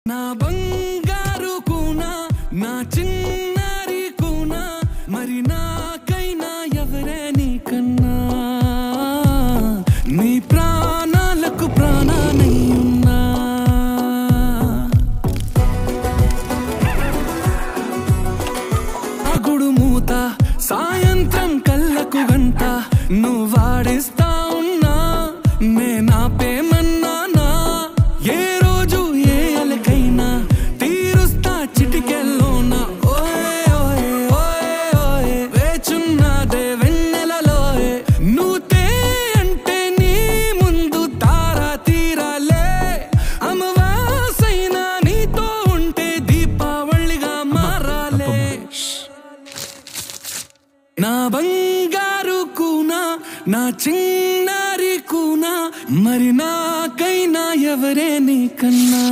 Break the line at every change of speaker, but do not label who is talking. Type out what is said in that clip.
నా బంగారు కూనా నా చిన్నారి కూనా మరి నాకైనా ఎవరే నీకన్నా నీ ప్రాణాలకు ప్రాణానై ఉన్నా అగుడు మూత సాయంత్రం కళ్ళకు గంట నువ్వు వాడిస్తా ఉన్నా నేనా పేమన్నానా ఏ రోజు ఏ అలకైనా తీరుస్తా చిటికెల్లోనా ఓయే ఓయే ఓయే ఓయే వేచున్నదే వెన్నెలలోయే నువ్వుతే అంటే నీ ముందు తారా తీరాలే అమవాసైనా నీతో ఉంటే దీపావళిగా మారాలే నా బంగారు కూనా నా చిన్నారి కూనా మరి నాకైనా ఎవరే నీకన్నా